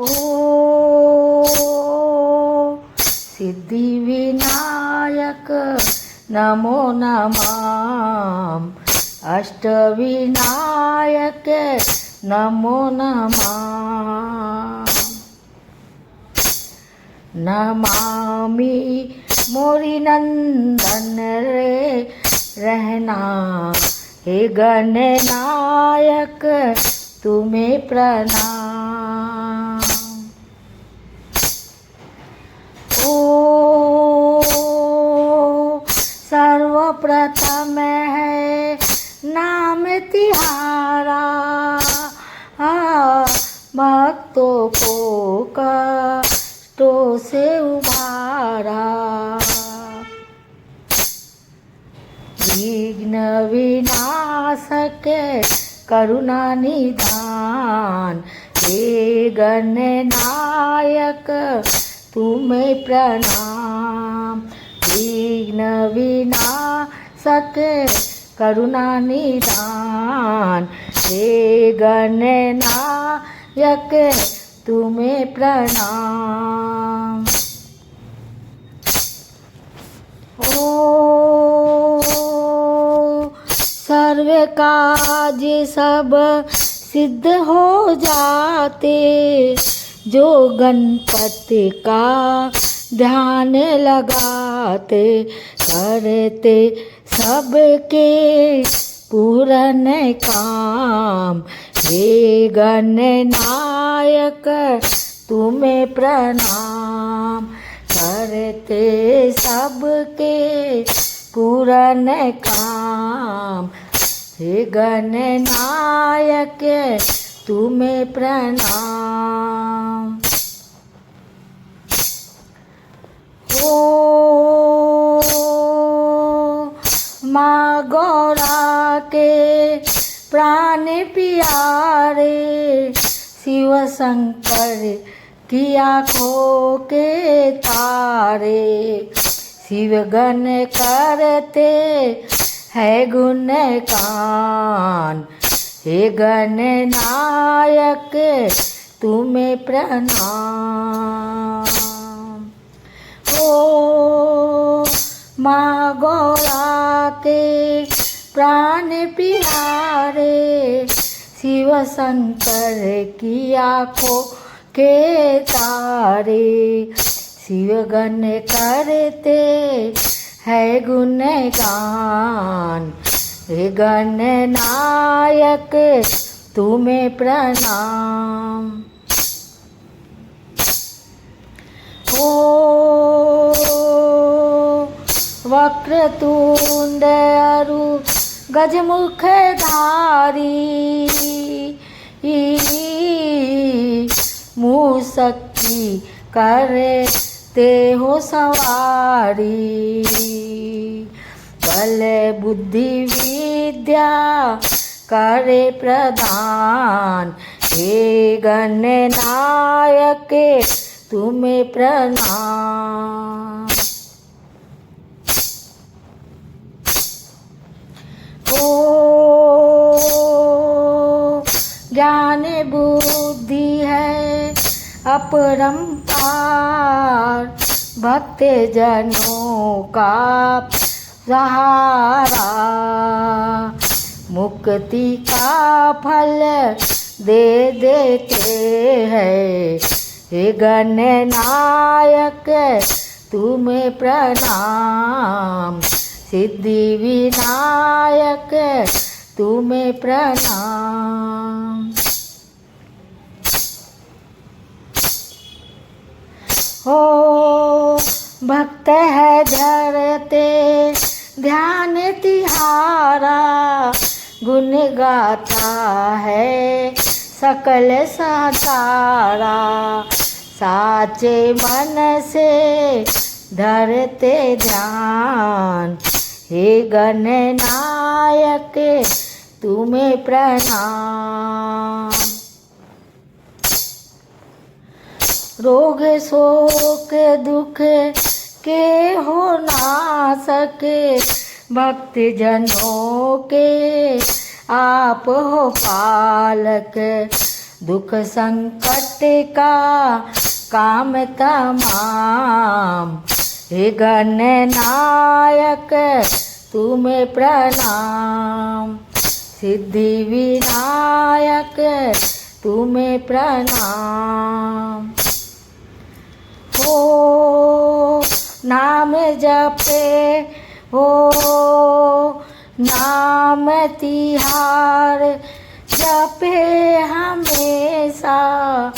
ओ सिद्धि विनायक नमो नमः। अष्टविनायक नमो नमः। नमामि मोरी नंदन रे रहना, हे गणनायक तुम्हें प्रणाम। ओ सर्वप्रथम है नाम तिहारा, भक्तों को कष्टों से उबारा। विघ्न विनाशक करुणा निधान, हे गणनायक तुम्हें प्रणाम। विघ्न विनाशक करुणा निधान, हे गणनायक तुम्हें प्रणाम। ओ सर्व काज सब सिद्ध हो जाते, जो गणपति का ध्यान लगाते। करते सबके पूरन काम, हे गणनायक तुम्हें प्रणाम। करते सबके पूरन काम, हे गणनायक तुम्हें प्रणाम। ओ माँ गौरा के प्राण प्यारे, शिव शंकर की आँखों के तारे। शिव गण करते है गुणगान, हे गणनायक तुम्हें प्रणाम। ओ माँ गौरा के प्राण प्यारे, शिव शंकर की आँखों के तारे। शिव गण करते है गुणगान, हे गणनायक तुम्हें प्रणाम। ओ वक्रतुंड अरु गजमुख धारी, मूषक की करते हो सवारी। बल बुद्धि विद्या करे प्रदान, हे गणनायक तुम्हें प्रणाम। ओ ज्ञान बुद्धि है अपरंपार, भक्त जनों का सहारा। मुक्ति का फल दे देते हैं, हे गणनायक तुम्हें प्रणाम। सिद्धि विनायक तुम्हें प्रणाम। हो भक्त है धरते ध्यान तिहारा, गुण गाता है सकल संसारा। साचे मन से धरते ध्यान, हे गणनायक तुम्हें प्रणाम। रोग शोक दुख के हो ना सके, भक्त जनों के आप हो पालक। दुख संकट का काम तमाम। हे गणनायक तुम्हें प्रणाम। सिद्धि विनायक तुम्हें प्रणाम। हो नाम जपे हो नाम तिहार जपे हमेशा।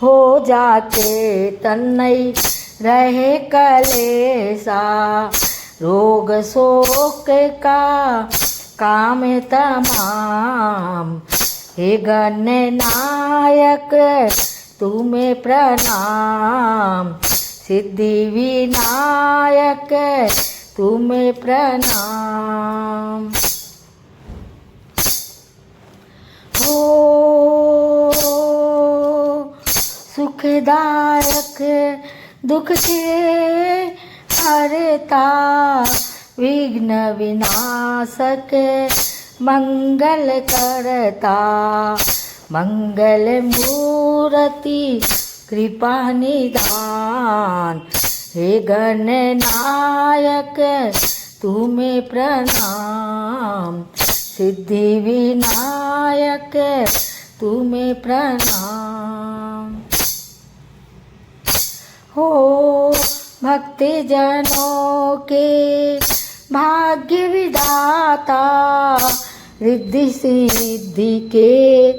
हो जाते तन्मय रहे कलेसा। रोग शोक का काम तमाम। हे गणनायक तुम्हें प्रणाम। सिद्धि विनायक तुम्हें प्रणाम। हो सुखदायक दुख के हरता। विघ्न विनाशक मंगल करता। मंगल मूर्ति कृपा निधान। हे गणनायक तुम्हें प्रणाम। सिद्धि विनायक तुम्हें प्रणाम। हो भक्ति जनों के भाग्य विधाता। रिद्धि सिद्धि के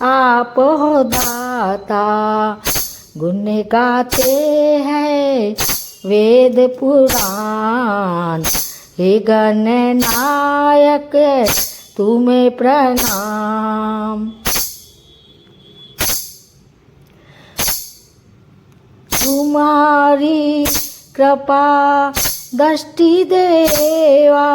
आप हो दाता। गुण गाते हैं वेद पुराण। हे गणनायक तुम्हें प्रणाम। तुम्हारी कृपा दृष्टि देवा।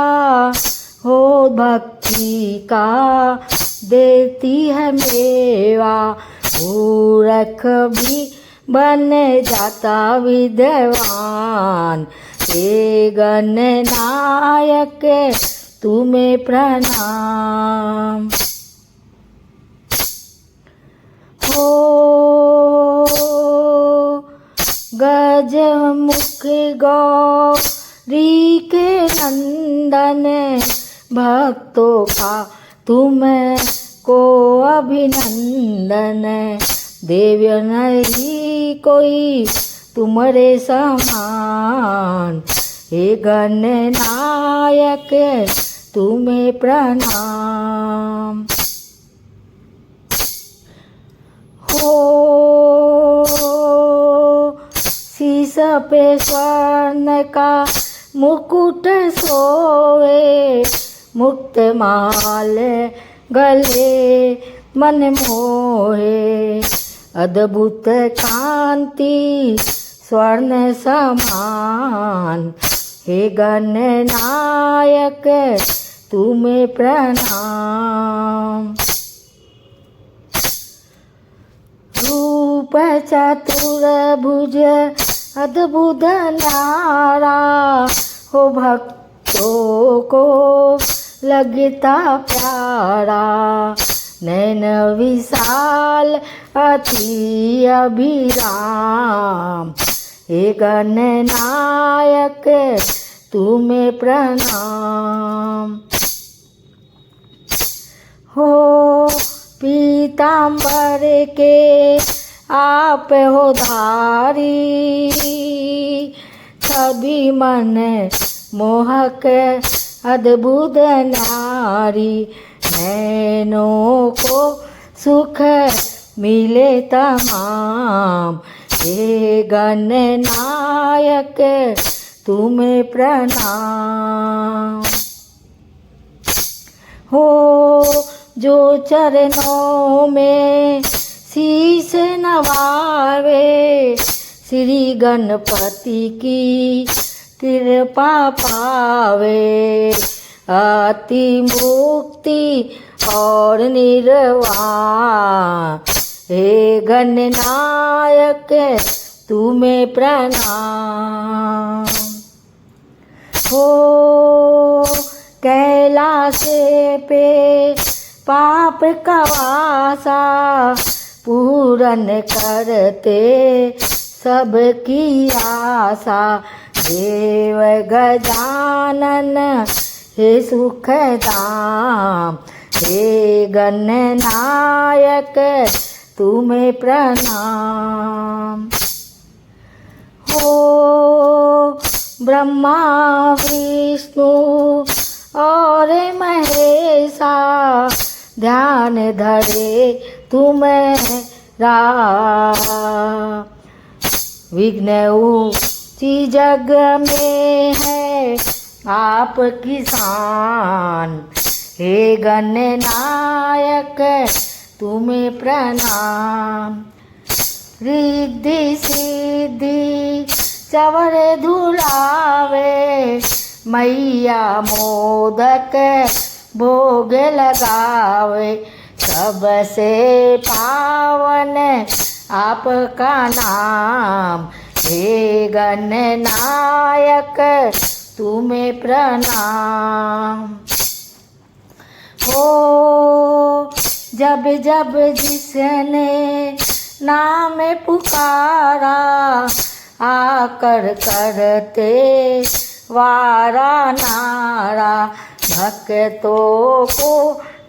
हो भक्ति का देती है मेवा। मूर्ख भी बन जाता विद्वान। हे गणनायक तुम्हें प्रणाम। हो गज मुख गौरी के नंदन। भक्तों का तुम को अभिनंदन। देव्य नहीं कोई तुम्हारे समान। हे गणनायक तुम्हें प्रणाम। हो शीश पे स्वर्ण का मुकुट सोए। मुक्त माल गले मन मोहे। अद्भुत कांति स्वर्ण समान। हे गणनायक तुम्हें प्रणाम। रूप चतुर्भुज अद्भुत नारा। हो भक्तों को लगता प्यारा। नैन विशाल अति अभिराम। हे गणनायक तुम्हें प्रणाम। हो पीताम्बर के आप हो धारी। छवि मन मोहक अद्भुत नारी। नैनों को सुख मिले तमाम। हे गणनायक तुम्हें प्रणाम। हो जो चरणों में शीश नवावे। श्री गणपति की कृपा पावे। अति मुक्ति और निर्वाण। हे गणनायक तुम्हें प्रणाम। हो कैलाश पे पाप का वासा। पूरन करते सबकी आशा। देव गजानन हे सुखदाम, हे गणनायक तुम्हें प्रणाम। हो ब्रह्मा विष्णु और महेशा, ध्यान धरे तुम्हारा। विघ्न ऊंची जग में है आपकी शान, हे गणनायक तुम्हें प्रणाम। रिद्धि सिद्धि चवर धुलावे, मैया मोदक भोग लगावे। सबसे पावन आपका नाम, हे गणनायक तुम्हें प्रणाम। हो जब जब जिसने नाम पुकारा, आकर करते वारा नारा। भक्तों को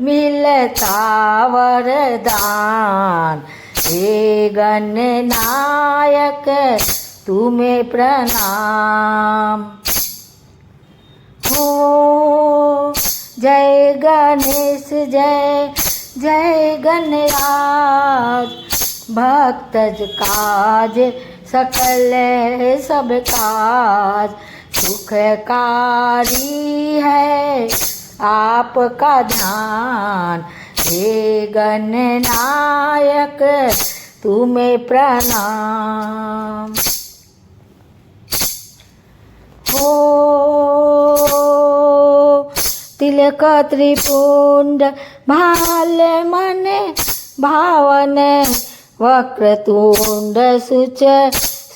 मिलता वरदान, हे गणनायक तुम्हें प्रणाम। हो जय गणेश जय जय गणराज, भक्त काज सकल सब काज। सुखकारी है आपका ध्यान, हे गणनायक तुम्हें प्रणाम। हो तिलक त्रिपुंड भाल मन भावन, वक्रतुंड सुच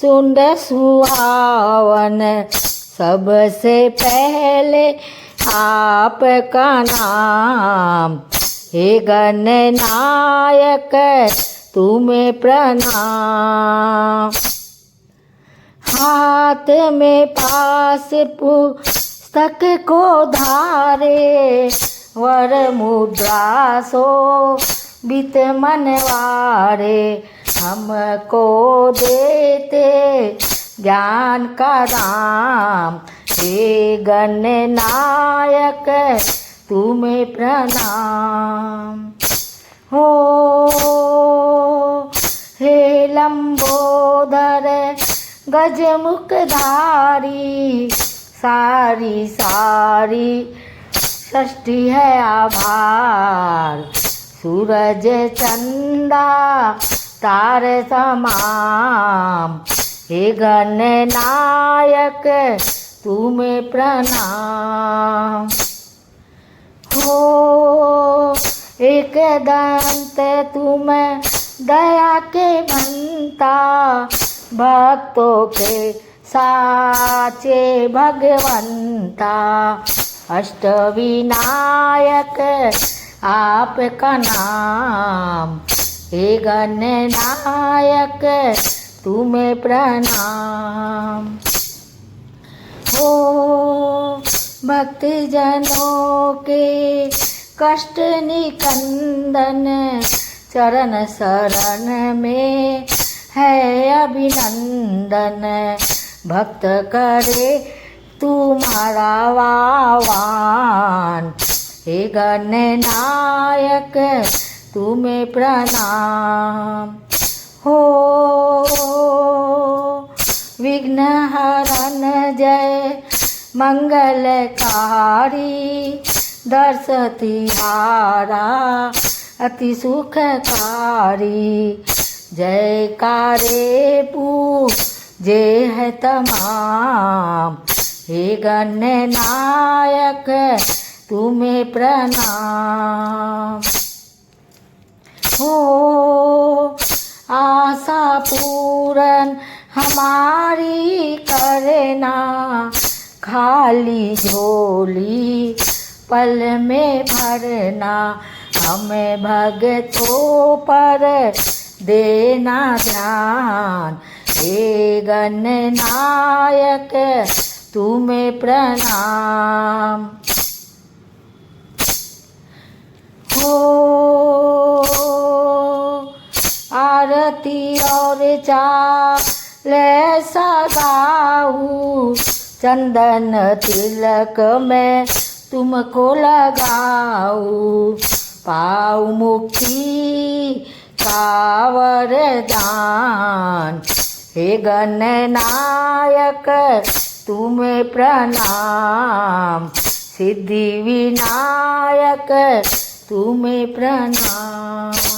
सुंड सुहावन। सबसे पहले आपका नाम, हे गणनायक तुम्हें प्रणाम। हाथ में पास पुस्तक को धारे, वर मुद्रा सो बित मनवारे। हमको देते ज्ञान का दाम, हे गणनायक तुम्हें प्रणाम। हो हे लंबोदर गजमुखधारी, सारी सारी सृष्टि है आभार। सूरज चंदा तारे तमाम, हे गणनायक तुम्हें प्रणाम। हो एक दंत तुम दया के बनता, भक्तों के साचे भगवंता। अष्टविनायक आपका नाम, हे गणनायक तुम्हें प्रणाम। हो भक्तजनों के कष्ट निकंदन, चरण शरण में है अभिनंदन। भक्त करे तुम्हारा वाहन, हे गणनायक तुम्हें प्रणाम। हो विघ्नहरण जय मंगलकारी, दर्श तिहारा अति सुखकारी। जयकारे पूजे है तमाम, हे गणनायक तुम्हें प्रणाम। हो आशा पूरन हमारी करना, खाली झोली पल में भरना। हमें भगतों पर देना ध्यान। हे गणनायक तुम्हें प्रणाम। हो आरती और चाल सगाऊं, चंदन तिलक में तुमको लगाऊं। पाऊं मुक्ति का वरदान। हे गणनायक तुम्हें प्रणाम। सिद्धि विनायक तुम्हें प्रणाम।